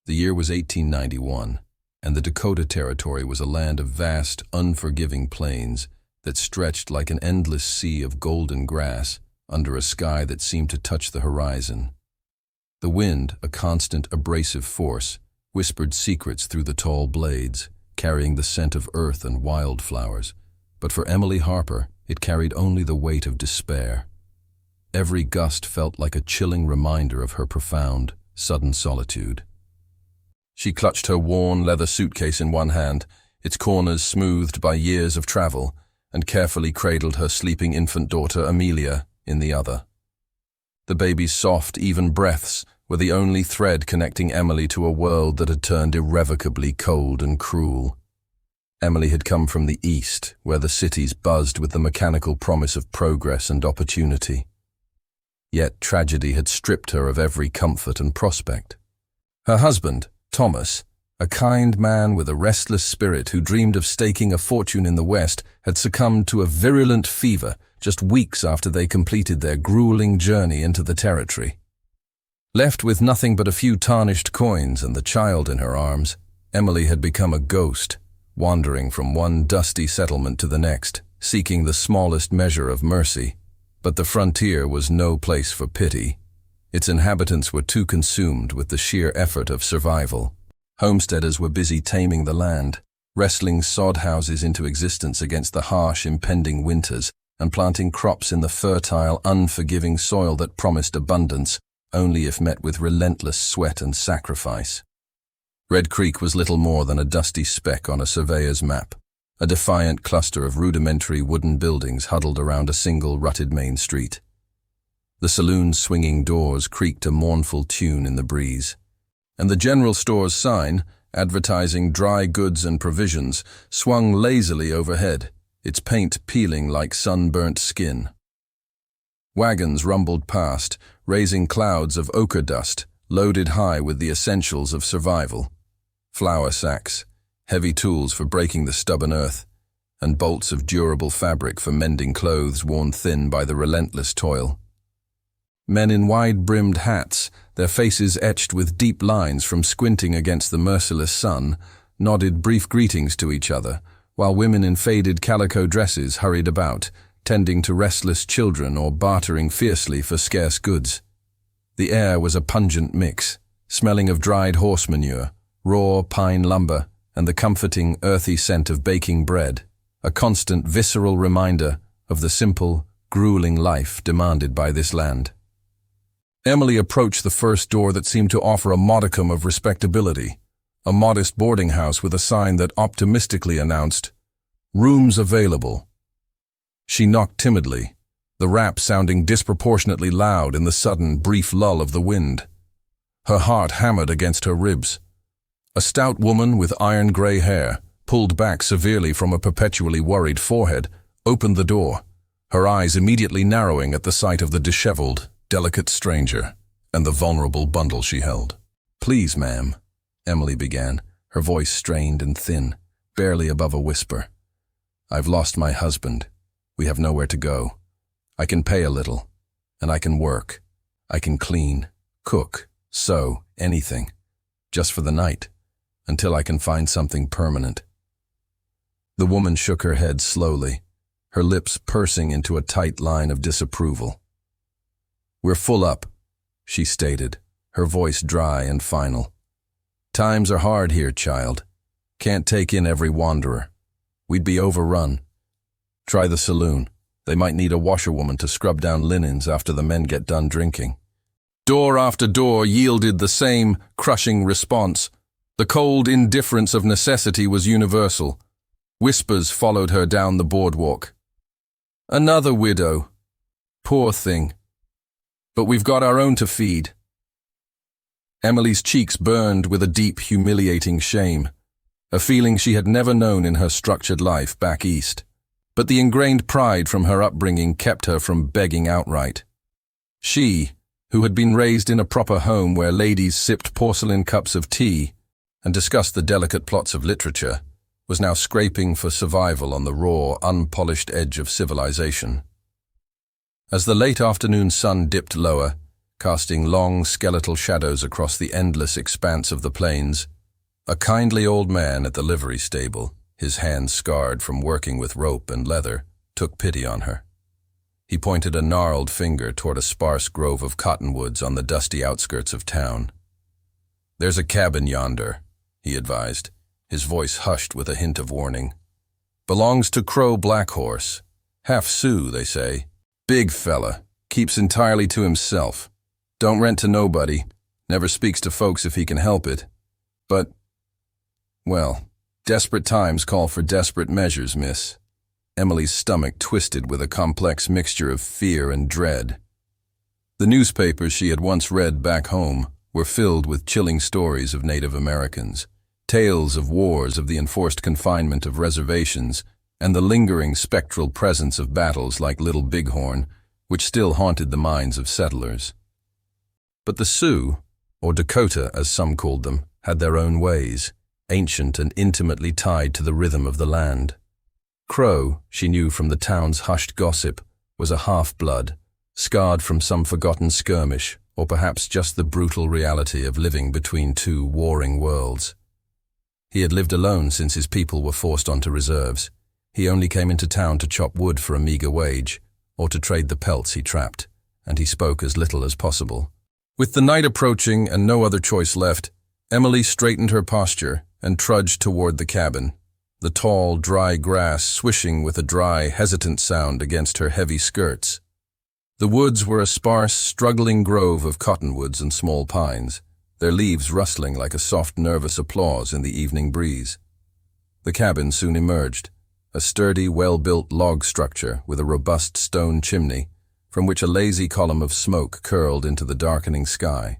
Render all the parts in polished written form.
The year was 1891, and the Dakota Territory was a land of vast, unforgiving plains that stretched like an endless sea of golden grass under a sky that seemed to touch the horizon. The wind, a constant abrasive force, whispered secrets through the tall blades, carrying the scent of earth and wildflowers, but for Emily Harper, it carried only the weight of despair. Every gust felt like a chilling reminder of her profound, sudden solitude. She clutched her worn leather suitcase in one hand, its corners smoothed by years of travel, and carefully cradled her sleeping infant daughter, Amelia, in the other. The baby's soft, even breaths were the only thread connecting Emily to a world that had turned irrevocably cold and cruel. Emily had come from the East, where the cities buzzed with the mechanical promise of progress and opportunity. Yet tragedy had stripped her of every comfort and prospect. Her husband, Thomas, a kind man with a restless spirit who dreamed of staking a fortune in the West, had succumbed to a virulent fever just weeks after they completed their grueling journey into the territory. Left with nothing but a few tarnished coins and the child in her arms, Emily had become a ghost, wandering from one dusty settlement to the next, seeking the smallest measure of mercy. But the frontier was no place for pity. Its inhabitants were too consumed with the sheer effort of survival. Homesteaders were busy taming the land, wrestling sod houses into existence against the harsh, impending winters, and planting crops in the fertile, unforgiving soil that promised abundance, only if met with relentless sweat and sacrifice. Red Creek was little more than a dusty speck on a surveyor's map, a defiant cluster of rudimentary wooden buildings huddled around a single rutted main street. The saloon's swinging doors creaked a mournful tune in the breeze, and the general store's sign, advertising dry goods and provisions, swung lazily overhead, its paint peeling like sunburnt skin. Wagons rumbled past, raising clouds of ochre dust, loaded high with the essentials of survival. Flour sacks, heavy tools for breaking the stubborn earth, and bolts of durable fabric for mending clothes worn thin by the relentless toil. Men in wide-brimmed hats, their faces etched with deep lines from squinting against the merciless sun, nodded brief greetings to each other, while women in faded calico dresses hurried about, tending to restless children or bartering fiercely for scarce goods. The air was a pungent mix, smelling of dried horse manure, raw pine lumber, and the comforting, earthy scent of baking bread, a constant visceral reminder of the simple, grueling life demanded by this land. Emily approached the first door that seemed to offer a modicum of respectability, a modest boarding house with a sign that optimistically announced, "Rooms available." She knocked timidly, the rap sounding disproportionately loud in the sudden, brief lull of the wind. Her heart hammered against her ribs. A stout woman with iron-gray hair, pulled back severely from a perpetually worried forehead, opened the door, her eyes immediately narrowing at the sight of the disheveled, delicate stranger and the vulnerable bundle she held. "Please, ma'am," Emily began, her voice strained and thin, barely above a whisper. "I've lost my husband. We have nowhere to go. I can pay a little, and I can work. I can clean, cook, sew, anything, just for the night, until I can find something permanent." The woman shook her head slowly, her lips pursing into a tight line of disapproval. "We're full up," she stated, her voice dry and final. "Times are hard here, child. Can't take in every wanderer. We'd be overrun. Try the saloon. They might need a washerwoman to scrub down linens after the men get done drinking." Door after door yielded the same crushing response. The cold indifference of necessity was universal. Whispers followed her down the boardwalk. "Another widow. Poor thing. But we've got our own to feed." Emily's cheeks burned with a deep, humiliating shame, a feeling she had never known in her structured life back east. But the ingrained pride from her upbringing kept her from begging outright. She, who had been raised in a proper home where ladies sipped porcelain cups of tea and discussed the delicate plots of literature, was now scraping for survival on the raw, unpolished edge of civilization. As the late afternoon sun dipped lower, casting long skeletal shadows across the endless expanse of the plains. A kindly old man at the livery stable, his hands scarred from working with rope and leather, took pity on her. He pointed a gnarled finger toward a sparse grove of cottonwoods on the dusty outskirts of town. "There's a cabin yonder," he advised, his voice hushed with a hint of warning. "Belongs to Crow Black Horse. Half Sioux, they say. Big fella, keeps entirely to himself. Don't rent to nobody, never speaks to folks if he can help it. But, well, desperate times call for desperate measures, miss." Emily's stomach twisted with a complex mixture of fear and dread. The newspapers she had once read back home were filled with chilling stories of Native Americans, tales of wars, of the enforced confinement of reservations, and the lingering spectral presence of battles like Little Bighorn, which still haunted the minds of settlers. But the Sioux, or Dakota as some called them, had their own ways, ancient and intimately tied to the rhythm of the land. Crow, she knew from the town's hushed gossip, was a half-blood, scarred from some forgotten skirmish, or perhaps just the brutal reality of living between two warring worlds. He had lived alone since his people were forced onto reserves. He only came into town to chop wood for a meager wage, or to trade the pelts he trapped, and he spoke as little as possible. With the night approaching and no other choice left, Emily straightened her posture and trudged toward the cabin, the tall, dry grass swishing with a dry, hesitant sound against her heavy skirts. The woods were a sparse, struggling grove of cottonwoods and small pines, their leaves rustling like a soft, nervous applause in the evening breeze. The cabin soon emerged, a sturdy, well-built log structure with a robust stone chimney, from which a lazy column of smoke curled into the darkening sky.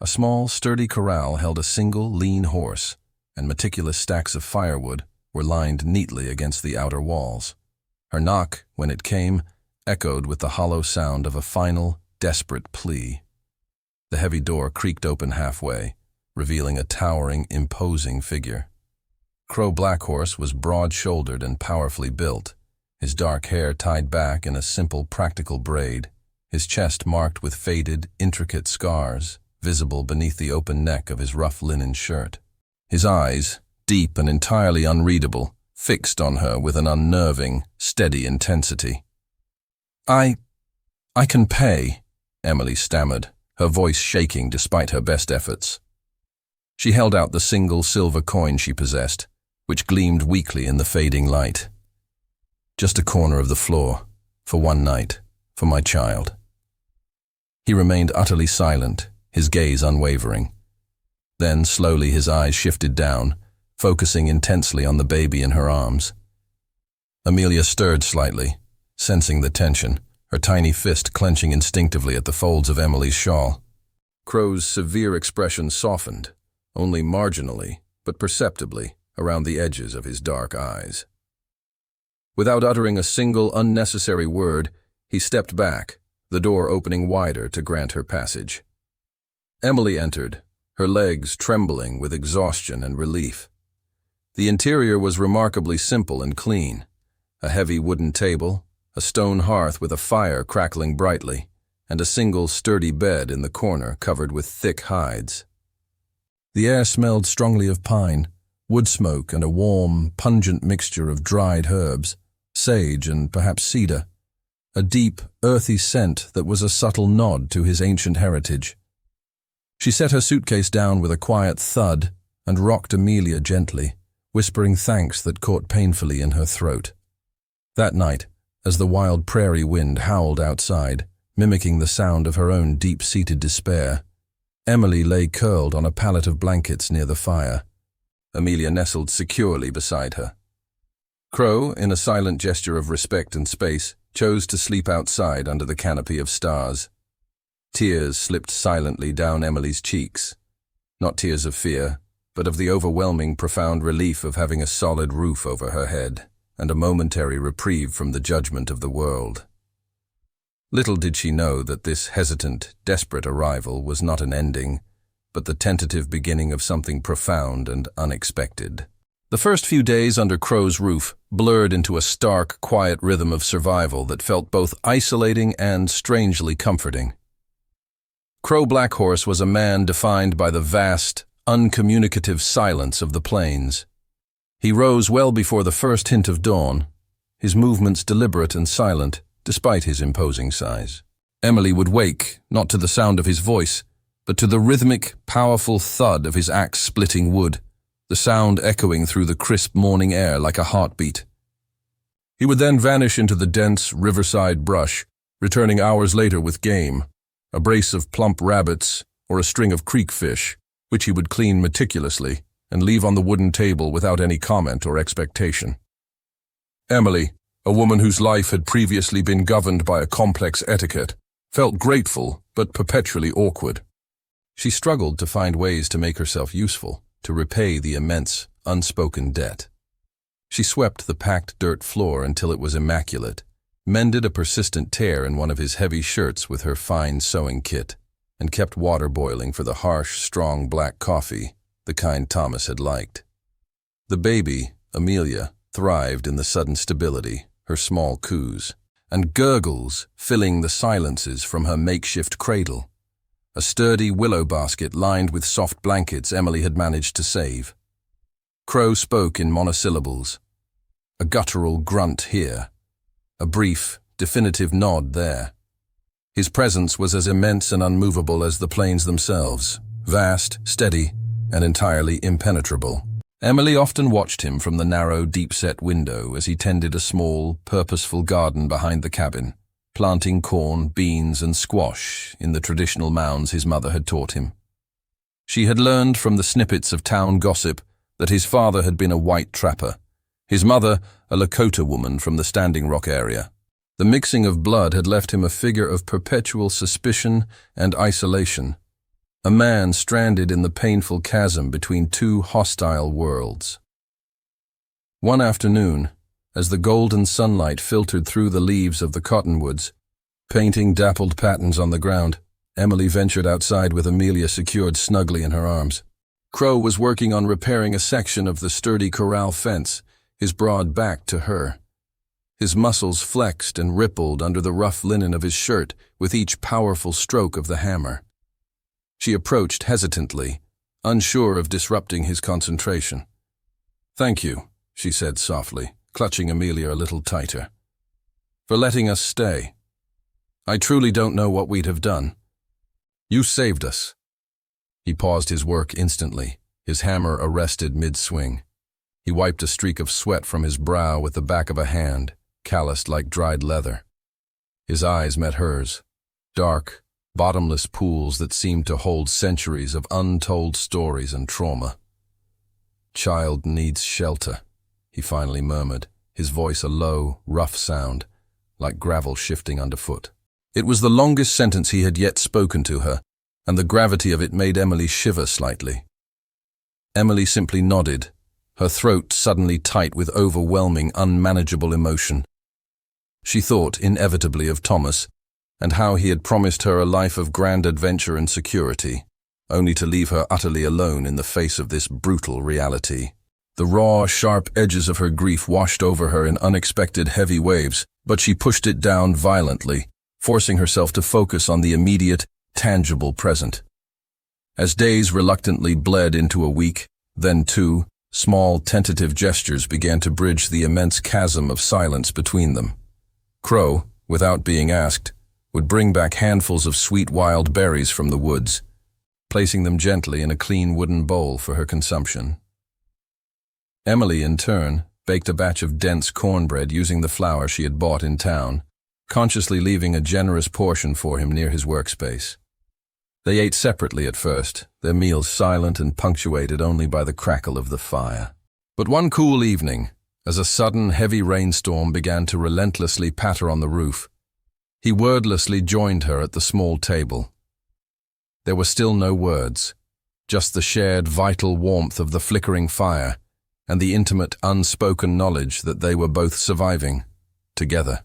A small, sturdy corral held a single, lean horse, and meticulous stacks of firewood were lined neatly against the outer walls. Her knock, when it came, echoed with the hollow sound of a final, desperate plea. The heavy door creaked open halfway, revealing a towering, imposing figure. Crow Black Horse was broad-shouldered and powerfully built, his dark hair tied back in a simple, practical braid, his chest marked with faded, intricate scars, visible beneath the open neck of his rough linen shirt. His eyes, deep and entirely unreadable, fixed on her with an unnerving, steady intensity. I can pay," Emily stammered, her voice shaking despite her best efforts. She held out the single silver coin she possessed, which gleamed weakly in the fading light. "Just a corner of the floor, for one night, for my child." He remained utterly silent, his gaze unwavering. Then, slowly, his eyes shifted down, focusing intensely on the baby in her arms. Amelia stirred slightly, sensing the tension, her tiny fist clenching instinctively at the folds of Emily's shawl. Crow's severe expression softened, only marginally, but perceptibly, around the edges of his dark eyes. Without uttering a single unnecessary word, he stepped back, the door opening wider to grant her passage. Emily entered, her legs trembling with exhaustion and relief. The interior was remarkably simple and clean. A heavy wooden table, a stone hearth with a fire crackling brightly, and a single sturdy bed in the corner covered with thick hides. The air smelled strongly of pine, wood smoke, and a warm, pungent mixture of dried herbs, sage and perhaps cedar, a deep, earthy scent that was a subtle nod to his ancient heritage. She set her suitcase down with a quiet thud and rocked Amelia gently, whispering thanks that caught painfully in her throat. That night, as the wild prairie wind howled outside, mimicking the sound of her own deep-seated despair, Emily lay curled on a pallet of blankets near the fire. Amelia nestled securely beside her. Crow, in a silent gesture of respect and space, chose to sleep outside under the canopy of stars. Tears slipped silently down Emily's cheeks. Not tears of fear, but of the overwhelming, profound relief of having a solid roof over her head and a momentary reprieve from the judgment of the world. Little did she know that this hesitant, desperate arrival was not an ending, but the tentative beginning of something profound and unexpected. The first few days under Crow's roof blurred into a stark, quiet rhythm of survival that felt both isolating and strangely comforting. Crow Blackhorse was a man defined by the vast, uncommunicative silence of the plains. He rose well before the first hint of dawn, his movements deliberate and silent, despite his imposing size. Emily would wake, not to the sound of his voice, but to the rhythmic, powerful thud of his axe-splitting wood, the sound echoing through the crisp morning air like a heartbeat. He would then vanish into the dense riverside brush, returning hours later with game, a brace of plump rabbits or a string of creek fish, which he would clean meticulously and leave on the wooden table without any comment or expectation. Emily, a woman whose life had previously been governed by a complex etiquette, felt grateful but perpetually awkward. She struggled to find ways to make herself useful, to repay the immense, unspoken debt. She swept the packed dirt floor until it was immaculate, mended a persistent tear in one of his heavy shirts with her fine sewing kit, and kept water boiling for the harsh, strong black coffee, the kind Thomas had liked. The baby, Amelia, thrived in the sudden stability, her small coos, and gurgles filling the silences from her makeshift cradle, a sturdy willow basket lined with soft blankets Emily had managed to save. Crow spoke in monosyllables, a guttural grunt here, a brief, definitive nod there. His presence was as immense and unmovable as the plains themselves, vast, steady, and entirely impenetrable. Emily often watched him from the narrow, deep-set window as he tended a small, purposeful garden behind the cabin, planting corn, beans, and squash in the traditional mounds his mother had taught him. She had learned from the snippets of town gossip that his father had been a white trapper, his mother a Lakota woman from the Standing Rock area. The mixing of blood had left him a figure of perpetual suspicion and isolation, a man stranded in the painful chasm between two hostile worlds. One afternoon, as the golden sunlight filtered through the leaves of the cottonwoods, painting dappled patterns on the ground, Emily ventured outside with Amelia secured snugly in her arms. Crow was working on repairing a section of the sturdy corral fence, his broad back to her. His muscles flexed and rippled under the rough linen of his shirt with each powerful stroke of the hammer. She approached hesitantly, unsure of disrupting his concentration. "Thank you," she said softly, clutching Amelia a little tighter, "for letting us stay. I truly don't know what we'd have done. You saved us." He paused his work instantly, his hammer arrested mid-swing. He wiped a streak of sweat from his brow with the back of a hand, calloused like dried leather. His eyes met hers, dark, bottomless pools that seemed to hold centuries of untold stories and trauma. "Child needs shelter," he finally murmured, his voice a low, rough sound, like gravel shifting underfoot. It was the longest sentence he had yet spoken to her, and the gravity of it made Emily shiver slightly. Emily simply nodded, her throat suddenly tight with overwhelming, unmanageable emotion. She thought inevitably of Thomas, and how he had promised her a life of grand adventure and security, only to leave her utterly alone in the face of this brutal reality. The raw, sharp edges of her grief washed over her in unexpected heavy waves, but she pushed it down violently, forcing herself to focus on the immediate, tangible present. As days reluctantly bled into a week, then two, small, tentative gestures began to bridge the immense chasm of silence between them. Crow, without being asked, would bring back handfuls of sweet wild berries from the woods, placing them gently in a clean wooden bowl for her consumption. Emily, in turn, baked a batch of dense cornbread using the flour she had bought in town, consciously leaving a generous portion for him near his workspace. They ate separately at first, their meals silent and punctuated only by the crackle of the fire. But one cool evening, as a sudden heavy rainstorm began to relentlessly patter on the roof, he wordlessly joined her at the small table. There were still no words, just the shared vital warmth of the flickering fire and the intimate unspoken knowledge that they were both surviving, together.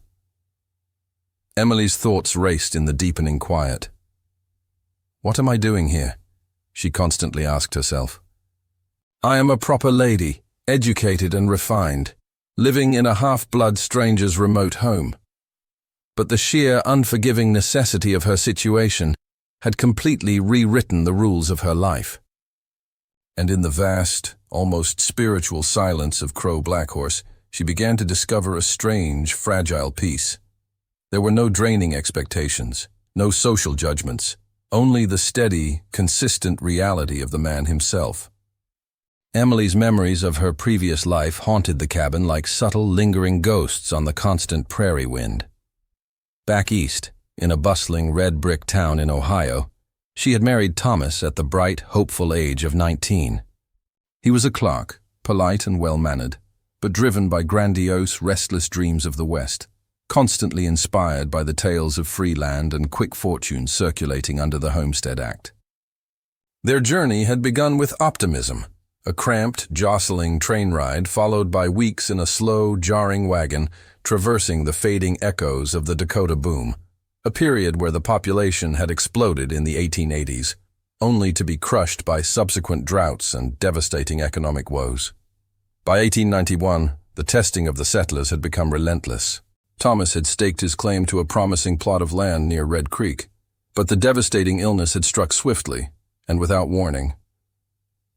Emily's thoughts raced in the deepening quiet. "What am I doing here?" she constantly asked herself. "I am a proper lady, educated and refined, living in a half-blood stranger's remote home. But the sheer unforgiving necessity of her situation had completely rewritten the rules of her life. And in the vast, almost spiritual silence of Crow Blackhorse, she began to discover a strange, fragile peace. There were no draining expectations, no social judgments, only the steady, consistent reality of the man himself. Emily's memories of her previous life haunted the cabin like subtle, lingering ghosts on the constant prairie wind. Back east, in a bustling red brick town in Ohio, she had married Thomas at the bright, hopeful age of 19. He was a clerk, polite and well-mannered, but driven by grandiose, restless dreams of the West, constantly inspired by the tales of free land and quick fortunes circulating under the Homestead Act. Their journey had begun with optimism, a cramped, jostling train ride followed by weeks in a slow, jarring wagon traversing the fading echoes of the Dakota boom, a period where the population had exploded in the 1880s, only to be crushed by subsequent droughts and devastating economic woes. By 1891, the testing of the settlers had become relentless. Thomas had staked his claim to a promising plot of land near Red Creek, but the devastating illness had struck swiftly and without warning.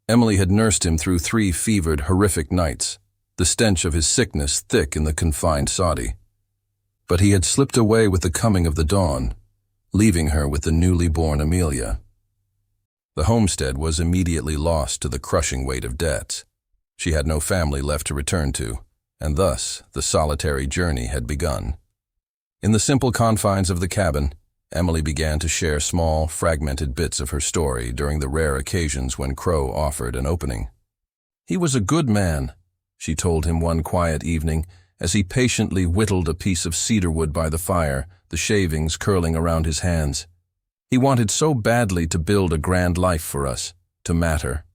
Emily had nursed him through 3 fevered, horrific nights, the stench of his sickness thick in the confined soddy. But he had slipped away with the coming of the dawn, leaving her with the newly born Amelia. The homestead was immediately lost to the crushing weight of debts. She had no family left to return to, and thus the solitary journey had begun. In the simple confines of the cabin, Emily began to share small, fragmented bits of her story during the rare occasions when Crow offered an opening. "He was a good man," she told him one quiet evening as he patiently whittled a piece of cedar wood by the fire, the shavings curling around his hands. "He wanted so badly to build a grand life for us, to matter."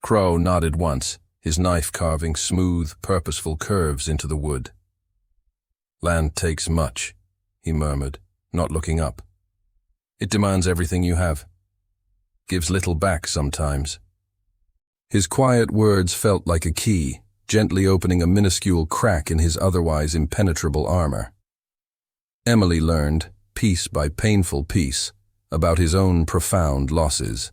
Crow nodded once, his knife carving smooth, purposeful curves into the wood. "Land takes much," he murmured, not looking up. "It demands everything you have. Gives little back sometimes." His quiet words felt like a key, gently opening a minuscule crack in his otherwise impenetrable armor. Emily learned, piece by painful piece, about his own profound losses.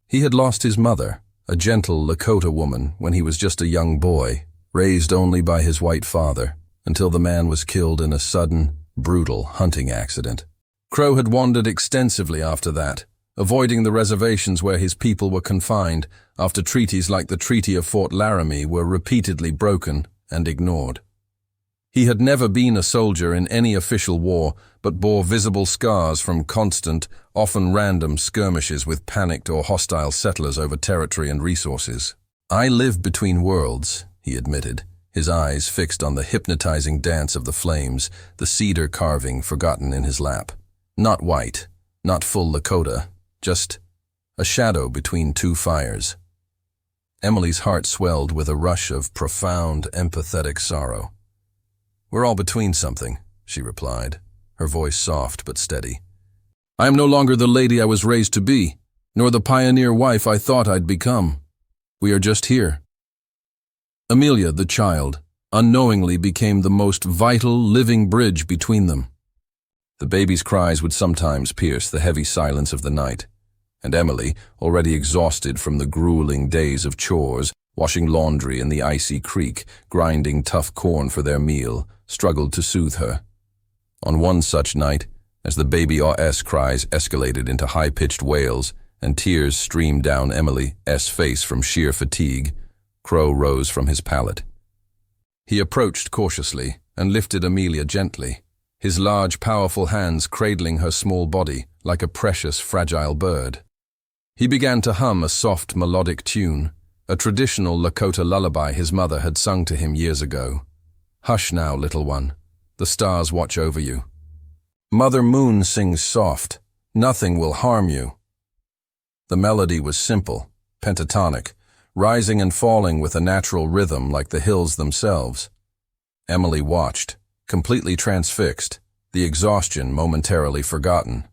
He had lost his mother, a gentle Lakota woman, when he was just a young boy, raised only by his white father, until the man was killed in a sudden, brutal hunting accident. Crow had wandered extensively after that, avoiding the reservations where his people were confined after treaties like the Treaty of Fort Laramie were repeatedly broken and ignored. He had never been a soldier in any official war, but bore visible scars from constant, often random skirmishes with panicked or hostile settlers over territory and resources. "I live between worlds," he admitted, his eyes fixed on the hypnotizing dance of the flames, the cedar carving forgotten in his lap. Not white, not full Lakota, just a shadow between 2 fires. Emily's heart swelled with a rush of profound, empathetic sorrow. "We're all between something," she replied, her voice soft but steady. "I am no longer the lady I was raised to be, nor the pioneer wife I thought I'd become. We are just here." Amelia, the child, unknowingly became the most vital, living bridge between them. The baby's cries would sometimes pierce the heavy silence of the night, and Emily, already exhausted from the grueling days of chores, washing laundry in the icy creek, grinding tough corn for their meal, struggled to soothe her. On one such night, as the baby S cries escalated into high-pitched wails and tears streamed down Emily's face from sheer fatigue, Crow rose from his pallet. He approached cautiously and lifted Amelia gently, his large, powerful hands cradling her small body like a precious, fragile bird. He began to hum a soft, melodic tune, a traditional Lakota lullaby his mother had sung to him years ago. "Hush now, little one. The stars watch over you. Mother Moon sings soft. Nothing will harm you." The melody was simple, pentatonic, rising and falling with a natural rhythm like the hills themselves. Emily watched, completely transfixed, the exhaustion momentarily forgotten.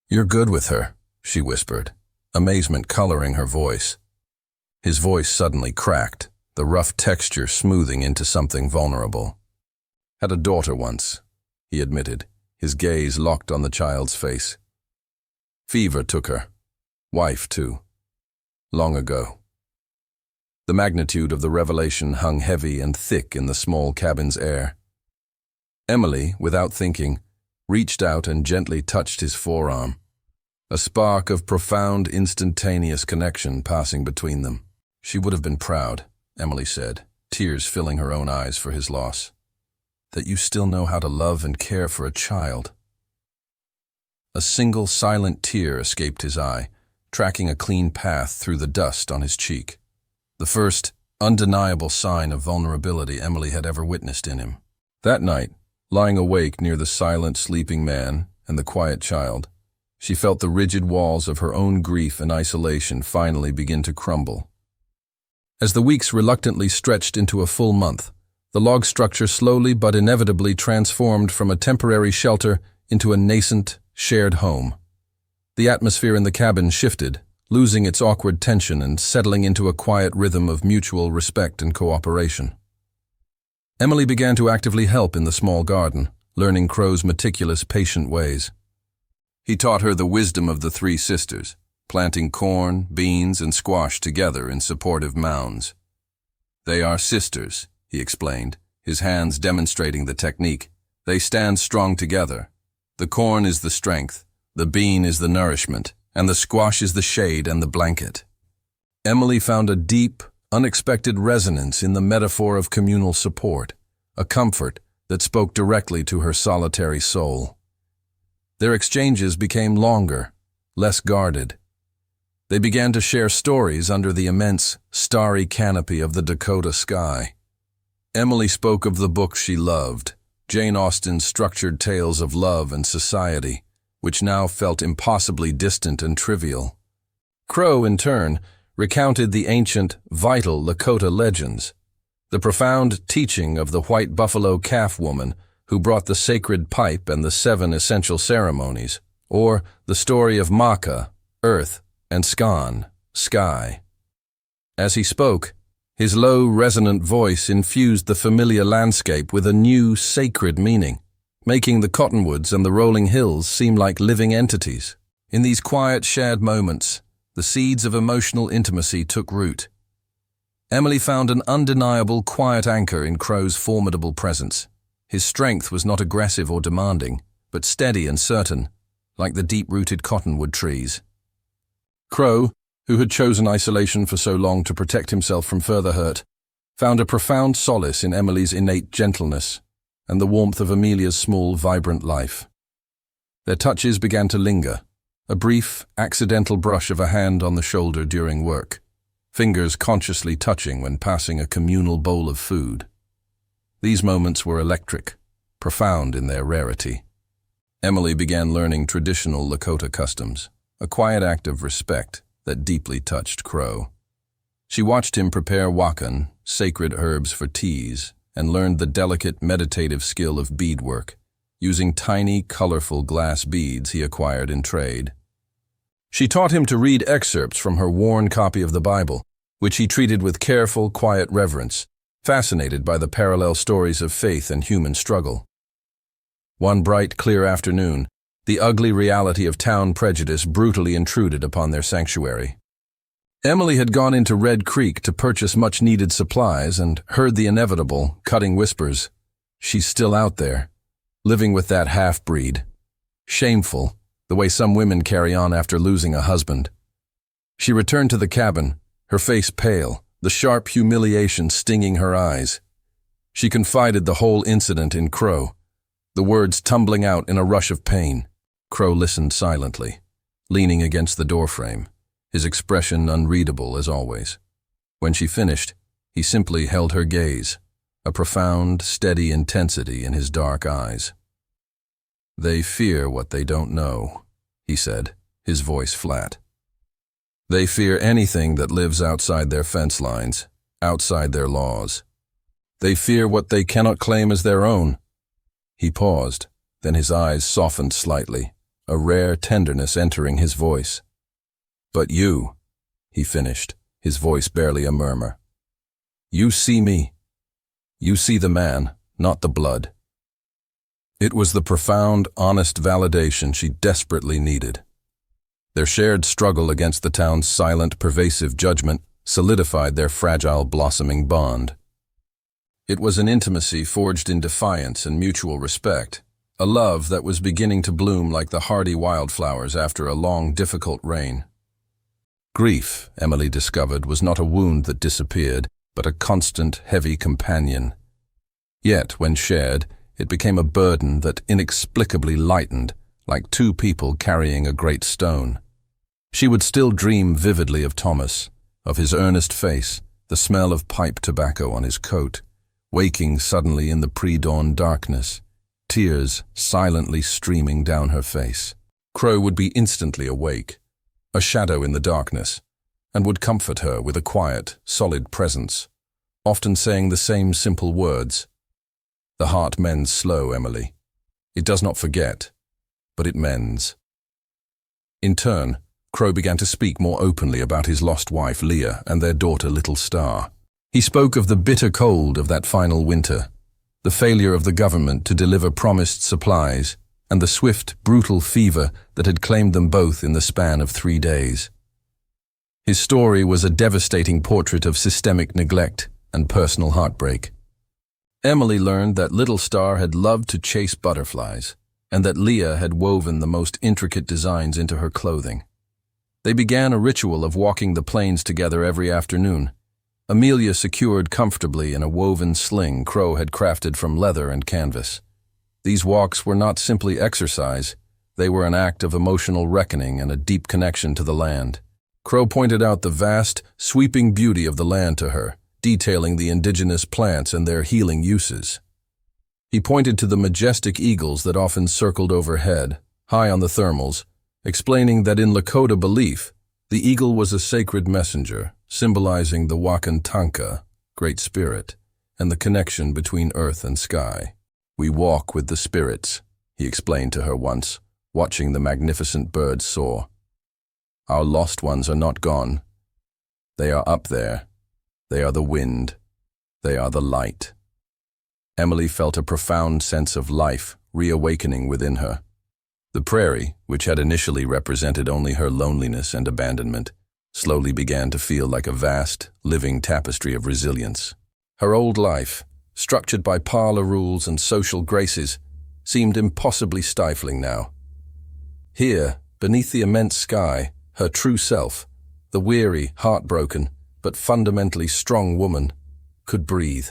"You're good with her," she whispered, amazement coloring her voice. His voice suddenly cracked, the rough texture smoothing into something vulnerable. "Had a daughter once," he admitted, his gaze locked on the child's face. Fever took her. Wife, too. Long ago. The magnitude of the revelation hung heavy and thick in the small cabin's air. Emily, without thinking, reached out and gently touched his forearm, a spark of profound, instantaneous connection passing between them. She would have been proud, Emily said, tears filling her own eyes for his loss. That you still know how to love and care for a child. A single silent tear escaped his eye, tracking a clean path through the dust on his cheek. The first, undeniable sign of vulnerability Emily had ever witnessed in him. That night, lying awake near the silent, sleeping man and the quiet child, she felt the rigid walls of her own grief and isolation finally begin to crumble. As the weeks reluctantly stretched into a full month, the log structure slowly but inevitably transformed from a temporary shelter into a nascent, shared home. The atmosphere in the cabin shifted, losing its awkward tension and settling into a quiet rhythm of mutual respect and cooperation. Emily began to actively help in the small garden, learning Crow's meticulous, patient ways. He taught her the wisdom of the three sisters, planting corn, beans, and squash together in supportive mounds. They are sisters, he explained, his hands demonstrating the technique. They stand strong together. The corn is the strength, the bean is the nourishment, and the squash is the shade and the blanket. Emily found a deep, unexpected resonance in the metaphor of communal support, a comfort that spoke directly to her solitary soul. Their exchanges became longer, less guarded. They began to share stories under the immense, starry canopy of the Dakota sky. Emily spoke of the books she loved, Jane Austen's structured tales of love and society, which now felt impossibly distant and trivial. Crow, in turn, recounted the ancient, vital Lakota legends, the profound teaching of the white buffalo calf woman who brought the sacred pipe and the 7 essential ceremonies, or the story of Maka, earth, and Skan, sky. As he spoke, his low, resonant voice infused the familiar landscape with a new, sacred meaning, making the cottonwoods and the rolling hills seem like living entities. In these quiet, shared moments, the seeds of emotional intimacy took root. Emily found an undeniable, quiet anchor in Crow's formidable presence. His strength was not aggressive or demanding, but steady and certain, like the deep-rooted cottonwood trees. Crow, who had chosen isolation for so long to protect himself from further hurt, found a profound solace in Emily's innate gentleness and the warmth of Amelia's small, vibrant life. Their touches began to linger, a brief, accidental brush of a hand on the shoulder during work, fingers consciously touching when passing a communal bowl of food. These moments were electric, profound in their rarity. Emily began learning traditional Lakota customs, a quiet act of respect that deeply touched Crow. She watched him prepare wakan, sacred herbs for teas, and learned the delicate, meditative skill of beadwork, using tiny, colorful glass beads he acquired in trade. She taught him to read excerpts from her worn copy of the Bible, which he treated with careful, quiet reverence, fascinated by the parallel stories of faith and human struggle. One bright, clear afternoon, the ugly reality of town prejudice brutally intruded upon their sanctuary. Emily had gone into Red Creek to purchase much-needed supplies and heard the inevitable, cutting whispers. She's still out there, living with that half-breed. Shameful, the way some women carry on after losing a husband. She returned to the cabin, her face pale, the sharp humiliation stinging her eyes. She confided the whole incident in Crow, the words tumbling out in a rush of pain. Crow listened silently, leaning against the doorframe, his expression unreadable as always. When she finished, he simply held her gaze, a profound, steady intensity in his dark eyes. "They fear what they don't know," he said, his voice flat. "They fear anything that lives outside their fence lines, outside their laws. They fear what they cannot claim as their own." He paused, then his eyes softened slightly, a rare tenderness entering his voice. "But you," he finished, his voice barely a murmur. "You see me. You see the man, not the blood." It was the profound, honest validation she desperately needed. Their shared struggle against the town's silent, pervasive judgment solidified their fragile, blossoming bond. It was an intimacy forged in defiance and mutual respect, a love that was beginning to bloom like the hardy wildflowers after a long, difficult reign. Grief, Emily discovered, was not a wound that disappeared, but a constant, heavy companion. Yet, when shared, it became a burden that inexplicably lightened, like two people carrying a great stone. She would still dream vividly of Thomas, of his earnest face, the smell of pipe tobacco on his coat, waking suddenly in the pre-dawn darkness, tears silently streaming down her face. Crow would be instantly awake, a shadow in the darkness, and would comfort her with a quiet, solid presence, often saying the same simple words. The heart mends slow, Emily. It does not forget, but it mends. In turn, Crow began to speak more openly about his lost wife, Leah, and their daughter, Little Star. He spoke of the bitter cold of that final winter, the failure of the government to deliver promised supplies, and the swift, brutal fever that had claimed them both in the span of 3 days. His story was a devastating portrait of systemic neglect and personal heartbreak. Emily learned that Little Star had loved to chase butterflies, and that Leah had woven the most intricate designs into her clothing. They began a ritual of walking the plains together every afternoon, Amelia secured comfortably in a woven sling Crow had crafted from leather and canvas. These walks were not simply exercise, they were an act of emotional reckoning and a deep connection to the land. Crow pointed out the vast, sweeping beauty of the land to her, detailing the indigenous plants and their healing uses. He pointed to the majestic eagles that often circled overhead, high on the thermals, explaining that in Lakota belief, the eagle was a sacred messenger, symbolizing the Wakantanka, Great Spirit, and the connection between earth and sky. "We walk with the spirits," he explained to her once, watching the magnificent birds soar. "Our lost ones are not gone. They are up there. They are the wind. They are the light." Emily felt a profound sense of life reawakening within her. The prairie, which had initially represented only her loneliness and abandonment, slowly began to feel like a vast, living tapestry of resilience. Her old life, structured by parlor rules and social graces, seemed impossibly stifling now. Here, beneath the immense sky, her true self, the weary, heartbroken, but fundamentally strong woman, could breathe.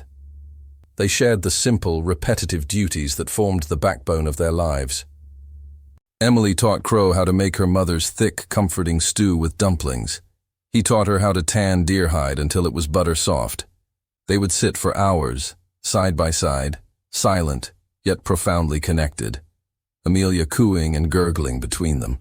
They shared the simple, repetitive duties that formed the backbone of their lives. Emily taught Crow how to make her mother's thick, comforting stew with dumplings. He taught her how to tan deer hide until it was butter soft. They would sit for hours, side by side, silent, yet profoundly connected, Amelia cooing and gurgling between them.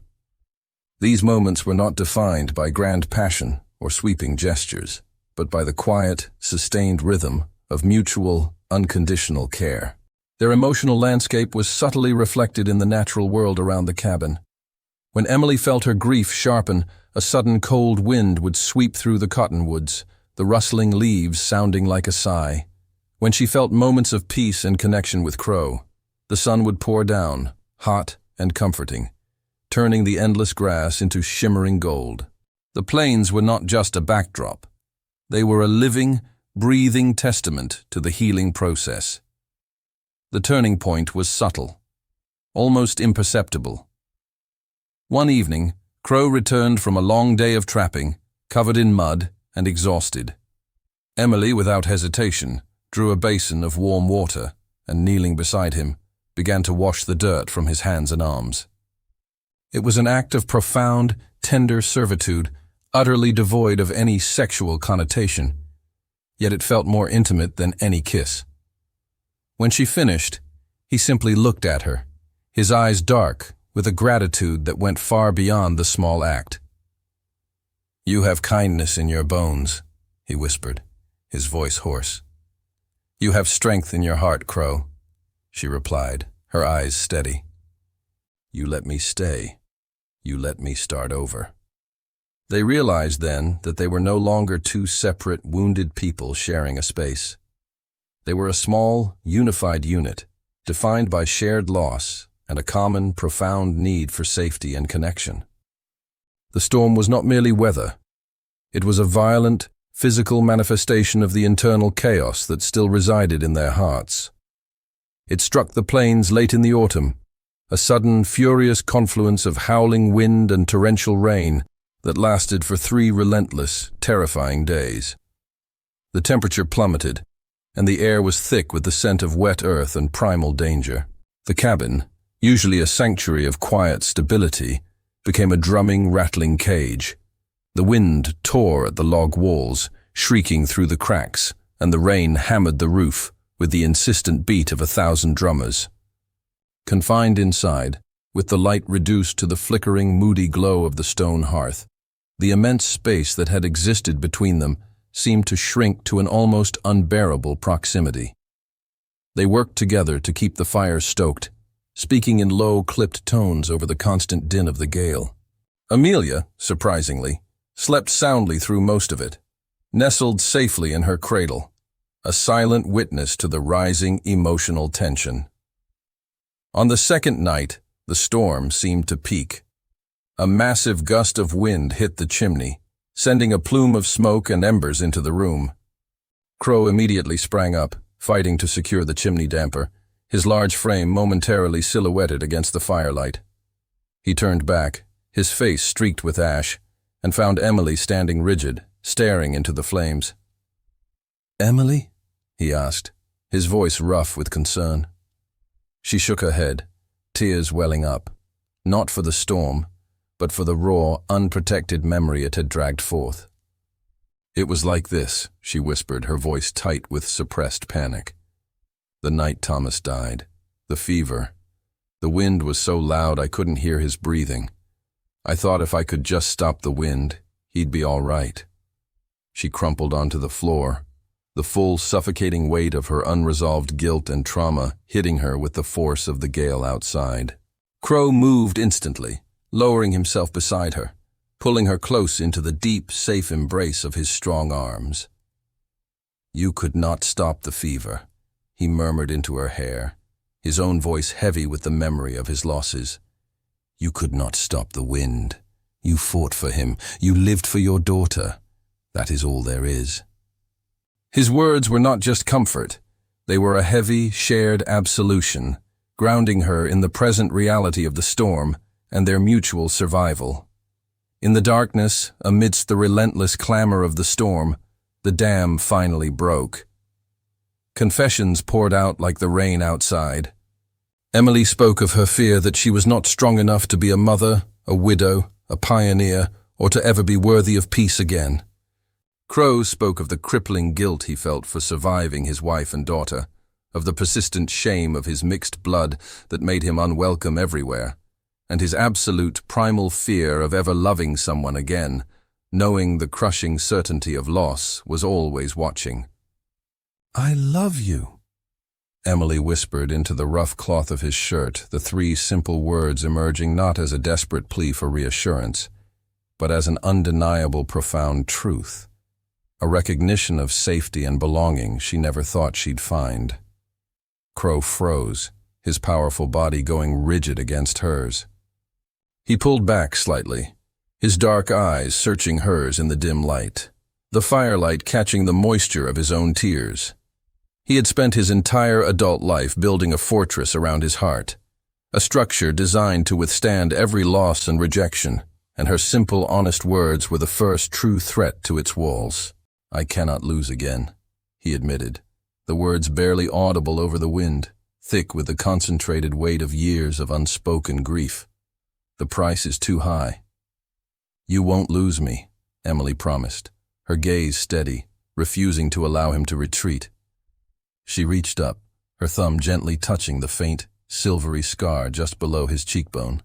These moments were not defined by grand passion or sweeping gestures, but by the quiet, sustained rhythm of mutual, unconditional care. Their emotional landscape was subtly reflected in the natural world around the cabin. When Emily felt her grief sharpen, a sudden cold wind would sweep through the cottonwoods, the rustling leaves sounding like a sigh. When she felt moments of peace and connection with Crow, the sun would pour down, hot and comforting, turning the endless grass into shimmering gold. The plains were not just a backdrop. They were a living, breathing testament to the healing process. The turning point was subtle, almost imperceptible. One evening, Crow returned from a long day of trapping, covered in mud and exhausted. Emily, without hesitation, drew a basin of warm water and, kneeling beside him, began to wash the dirt from his hands and arms. It was an act of profound, tender servitude, utterly devoid of any sexual connotation, yet it felt more intimate than any kiss. When she finished, he simply looked at her, his eyes dark with a gratitude that went far beyond the small act. "You have kindness in your bones," he whispered, his voice hoarse. "You have strength in your heart, Crow," she replied, her eyes steady. "You let me stay. You let me start over." They realized then that they were no longer two separate, wounded people sharing a space. They were a small, unified unit, defined by shared loss and a common, profound need for safety and connection. The storm was not merely weather. It was a violent, physical manifestation of the internal chaos that still resided in their hearts. It struck the plains late in the autumn, a sudden, furious confluence of howling wind and torrential rain that lasted for 3 relentless, terrifying days. The temperature plummeted, and the air was thick with the scent of wet earth and primal danger. The cabin, usually a sanctuary of quiet stability, became a drumming, rattling cage. The wind tore at the log walls, shrieking through the cracks, and the rain hammered the roof with the insistent beat of 1,000 drummers. Confined inside, with the light reduced to the flickering, moody glow of the stone hearth, the immense space that had existed between them seemed to shrink to an almost unbearable proximity. They worked together to keep the fire stoked, speaking in low, clipped tones over the constant din of the gale. Amelia, surprisingly, slept soundly through most of it, nestled safely in her cradle, a silent witness to the rising emotional tension. On the second night, the storm seemed to peak. A massive gust of wind hit the chimney, sending a plume of smoke and embers into the room. Crow immediately sprang up, fighting to secure the chimney damper, his large frame momentarily silhouetted against the firelight. He turned back, his face streaked with ash, and found Emily standing rigid, staring into the flames. "Emily?" he asked, his voice rough with concern. She shook her head, tears welling up, not for the storm, but for the raw, unprotected memory it had dragged forth. "It was like this," she whispered, her voice tight with suppressed panic. "The night Thomas died, the fever. The wind was so loud I couldn't hear his breathing. I thought if I could just stop the wind, he'd be all right." She crumpled onto the floor, the full, suffocating weight of her unresolved guilt and trauma hitting her with the force of the gale outside. Crow moved instantly, lowering himself beside her, pulling her close into the deep, safe embrace of his strong arms. "You could not stop the fever," he murmured into her hair, his own voice heavy with the memory of his losses. "You could not stop the wind. You fought for him. You lived for your daughter. That is all there is." His words were not just comfort. They were a heavy, shared absolution, grounding her in the present reality of the storm and their mutual survival. In the darkness, amidst the relentless clamor of the storm, the dam finally broke. Confessions poured out like the rain outside. Emily spoke of her fear that she was not strong enough to be a mother, a widow, a pioneer, or to ever be worthy of peace again. Crow spoke of the crippling guilt he felt for surviving his wife and daughter, of the persistent shame of his mixed blood that made him unwelcome everywhere, and his absolute primal fear of ever loving someone again, knowing the crushing certainty of loss was always watching. "I love you," Emily whispered into the rough cloth of his shirt, the 3 simple words emerging not as a desperate plea for reassurance, but as an undeniable profound truth, a recognition of safety and belonging she never thought she'd find. Crow froze, his powerful body going rigid against hers. He pulled back slightly, his dark eyes searching hers in the dim light, the firelight catching the moisture of his own tears. He had spent his entire adult life building a fortress around his heart, a structure designed to withstand every loss and rejection, and her simple, honest words were the first true threat to its walls. "I cannot lose again," he admitted, the words barely audible over the wind, thick with the concentrated weight of years of unspoken grief. "The price is too high." "You won't lose me," Emily promised, her gaze steady, refusing to allow him to retreat. She reached up, her thumb gently touching the faint, silvery scar just below his cheekbone,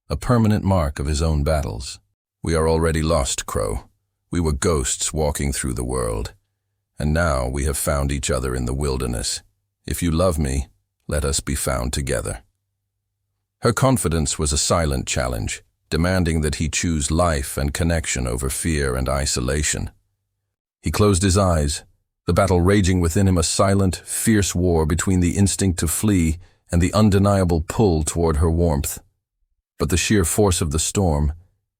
a permanent mark of his own battles. "We are already lost, Crow. We were ghosts walking through the world, and now we have found each other in the wilderness. If you love me, let us be found together." Her confidence was a silent challenge, demanding that he choose life and connection over fear and isolation. He closed his eyes, the battle raging within him, a silent, fierce war between the instinct to flee and the undeniable pull toward her warmth. But the sheer force of the storm,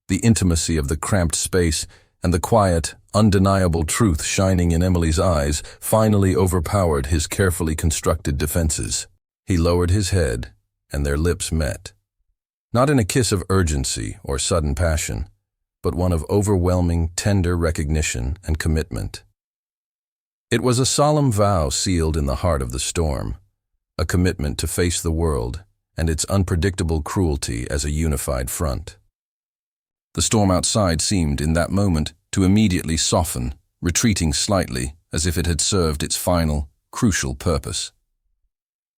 The intimacy of the cramped space and the quiet, undeniable truth shining in Emily's eyes finally overpowered his carefully constructed defenses. He lowered his head, and their lips met. Not in a kiss of urgency or sudden passion, but one of overwhelming, tender recognition and commitment. It was a solemn vow sealed in the heart of the storm, a commitment to face the world and its unpredictable cruelty as a unified front. The storm outside seemed, in that moment, to immediately soften, retreating slightly as if it had served its final, crucial purpose.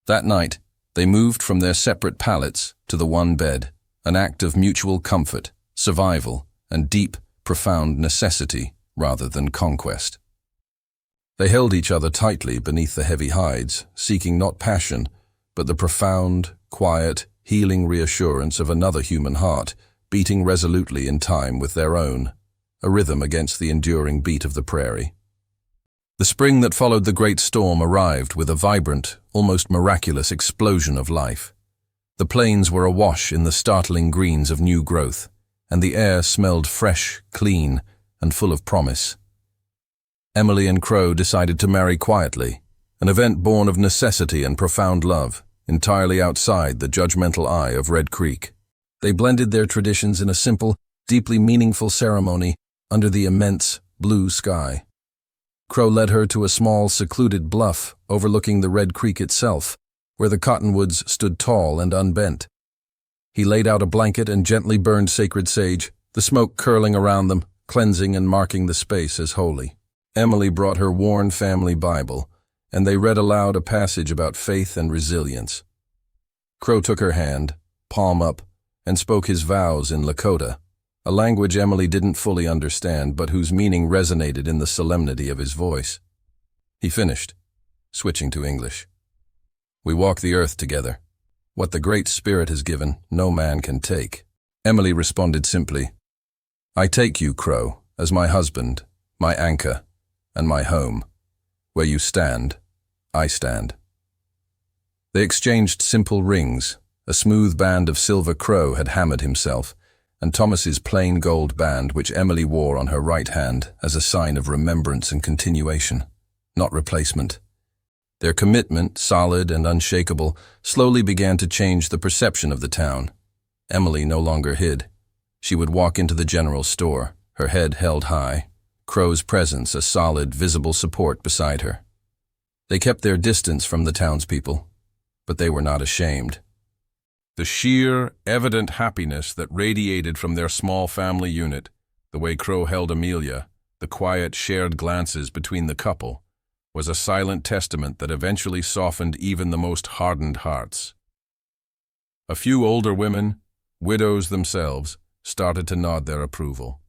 That night, they moved from their separate pallets to the one bed, an act of mutual comfort, survival, and deep, profound necessity rather than conquest. They held each other tightly beneath the heavy hides, seeking not passion, but the profound, quiet, healing reassurance of another human heart, beating resolutely in time with their own, a rhythm against the enduring beat of the prairie. The spring that followed the great storm arrived with a vibrant, almost miraculous explosion of life. The plains were awash in the startling greens of new growth, and the air smelled fresh, clean, and full of promise. Emily and Crow decided to marry quietly, an event born of necessity and profound love, entirely outside the judgmental eye of Red Creek. They blended their traditions in a simple, deeply meaningful ceremony under the immense, blue sky. Crow led her to a small, secluded bluff overlooking the Red Creek itself, where the cottonwoods stood tall and unbent. He laid out a blanket and gently burned sacred sage, the smoke curling around them, cleansing and marking the space as holy. Emily brought her worn family Bible, and they read aloud a passage about faith and resilience. Crow took her hand, palm up, and spoke his vows in Lakota, a language Emily didn't fully understand but whose meaning resonated in the solemnity of his voice. He finished, switching to English. "We walk the earth together. What the Great Spirit has given, no man can take." Emily responded simply, "I take you, Crow, as my husband, my anchor, and my home. Where you stand, I stand." They exchanged simple rings. A smooth band of silver Crow had hammered himself, and Thomas's plain gold band which Emily wore on her right hand as a sign of remembrance and continuation, not replacement. Their commitment, solid and unshakable, slowly began to change the perception of the town. Emily no longer hid. She would walk into the general store, her head held high, Crow's presence a solid, visible support beside her. They kept their distance from the townspeople, but they were not ashamed. The sheer, evident happiness that radiated from their small family unit, the way Crow held Amelia, the quiet, shared glances between the couple, was a silent testament that eventually softened even the most hardened hearts. A few older women, widows themselves, started to nod their approval.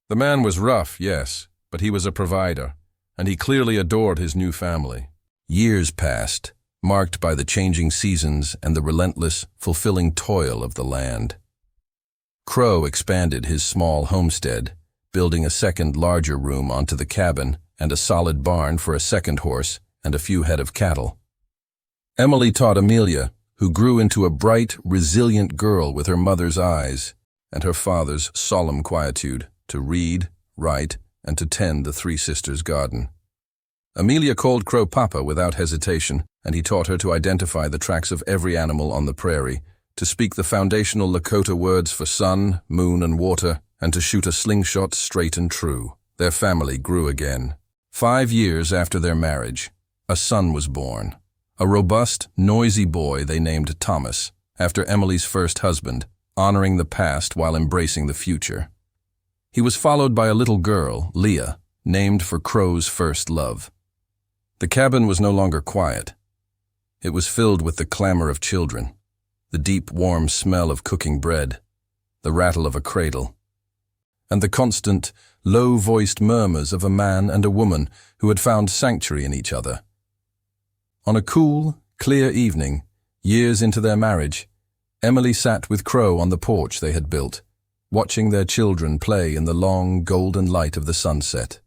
The man was rough, yes, but he was a provider, and he clearly adored his new family. Years passed, marked by the changing seasons and the relentless, fulfilling toil of the land. Crow expanded his small homestead, building a second larger room onto the cabin and a solid barn for a second horse and a few head of cattle. Emily taught Amelia, who grew into a bright, resilient girl with her mother's eyes and her father's solemn quietude, to read, write, and to tend the three sisters' garden. Amelia called Crow Papa without hesitation, and he taught her to identify the tracks of every animal on the prairie, to speak the foundational Lakota words for sun, moon, and water, and to shoot a slingshot straight and true. Their family grew again. 5 years after their marriage, a son was born. A robust, noisy boy they named Thomas, after Emily's first husband, honoring the past while embracing the future. He was followed by a little girl, Leah, named for Crow's first love. The cabin was no longer quiet. It was filled with the clamor of children, the deep, warm smell of cooking bread, the rattle of a cradle, and the constant, low-voiced murmurs of a man and a woman who had found sanctuary in each other. On a cool, clear evening, years into their marriage, Emily sat with Crow on the porch they had built, watching their children play in the long, golden light of the sunset.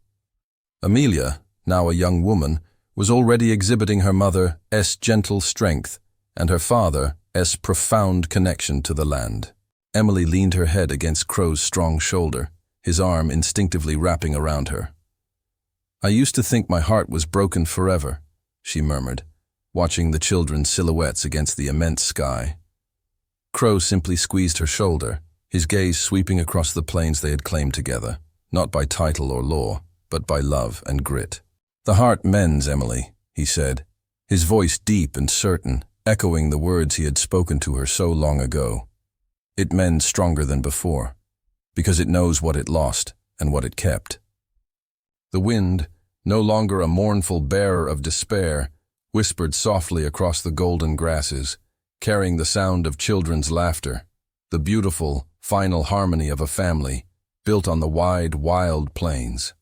Amelia, now a young woman, was already exhibiting her mother's gentle strength and her father's profound connection to the land. Emily leaned her head against Crow's strong shoulder, his arm instinctively wrapping around her. "I used to think my heart was broken forever," she murmured, watching the children's silhouettes against the immense sky. Crow simply squeezed her shoulder, his gaze sweeping across the plains they had claimed together, not by title or law, but by love and grit. "The heart mends, Emily," he said, his voice deep and certain, echoing the words he had spoken to her so long ago. "It mends stronger than before, because it knows what it lost and what it kept." The wind, no longer a mournful bearer of despair, whispered softly across the golden grasses, carrying the sound of children's laughter, the beautiful, final harmony of a family built on the wide, wild plains.